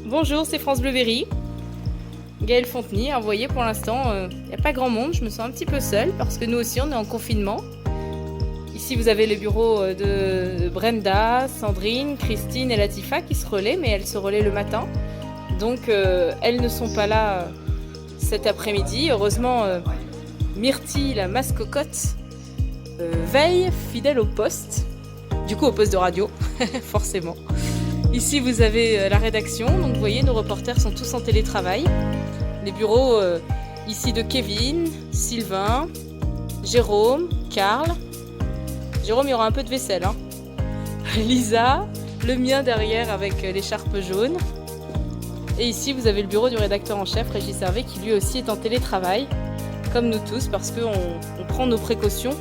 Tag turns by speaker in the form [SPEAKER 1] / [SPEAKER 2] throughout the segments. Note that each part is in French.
[SPEAKER 1] Bonjour, c'est France Bleu Berry. Gaëlle Fontenay, vous voyez pour l'instant, il n'y a pas grand monde, je me sens un petit peu seule parce que nous aussi on est en confinement. Ici vous avez les bureaux de Brenda, Sandrine, Christine et Latifa qui se relaient, mais elles se relaient le matin. Donc elles ne sont pas là cet après-midi. Heureusement, Myrtille, la mascotte, veille fidèle au poste, du coup au poste de radio, forcément. Ici vous avez la rédaction, donc vous voyez nos reporters sont tous en télétravail. Les bureaux ici de Kevin, Sylvain, Jérôme, Karl. Jérôme il y aura un peu de vaisselle, hein. Lisa, le mien derrière avec l'écharpe jaune. Et ici vous avez le bureau du rédacteur en chef, Régis Hervé, qui lui aussi est en télétravail, comme nous tous, parce qu'on prend nos précautions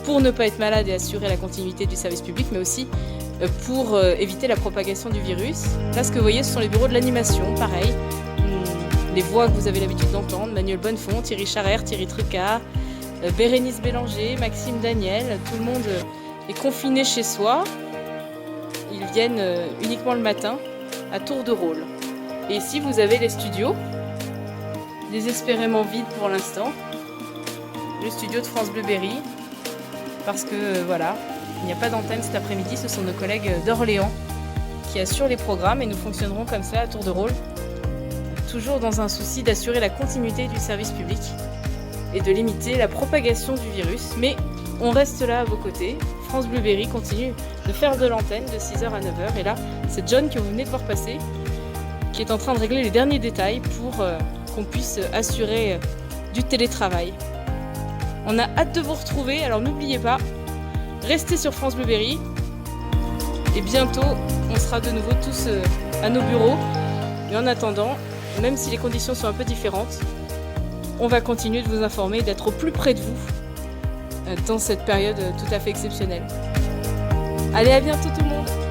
[SPEAKER 1] pour ne pas être malade et assurer la continuité du service public, mais aussi pour éviter la propagation du virus. Là, ce que vous voyez, ce sont les bureaux de l'animation, pareil. Les voix que vous avez l'habitude d'entendre, Manuel Bonnefond, Thierry Charrère, Thierry Trucard, Bérénice Bélanger, Maxime Daniel, tout le monde est confiné chez soi. Ils viennent uniquement le matin, à tour de rôle. Et ici, vous avez les studios, désespérément vides pour l'instant. Le studio de France Bleu Berry, parce que voilà, il n'y a pas d'antenne cet après-midi, ce sont nos collègues d'Orléans qui assurent les programmes et nous fonctionnerons comme ça à tour de rôle, toujours dans un souci d'assurer la continuité du service public et de limiter la propagation du virus. Mais on reste là à vos côtés. France Bleu Berry continue de faire de l'antenne de 6h à 9h. Et là, c'est John que vous venez de voir passer qui est en train de régler les derniers détails pour qu'on puisse assurer du télétravail. On a hâte de vous retrouver, alors n'oubliez pas, restez sur France Bleu Berry et bientôt on sera de nouveau tous à nos bureaux. Mais en attendant, même si les conditions sont un peu différentes, on va continuer de vous informer et d'être au plus près de vous dans cette période tout à fait exceptionnelle. Allez, à bientôt tout le monde!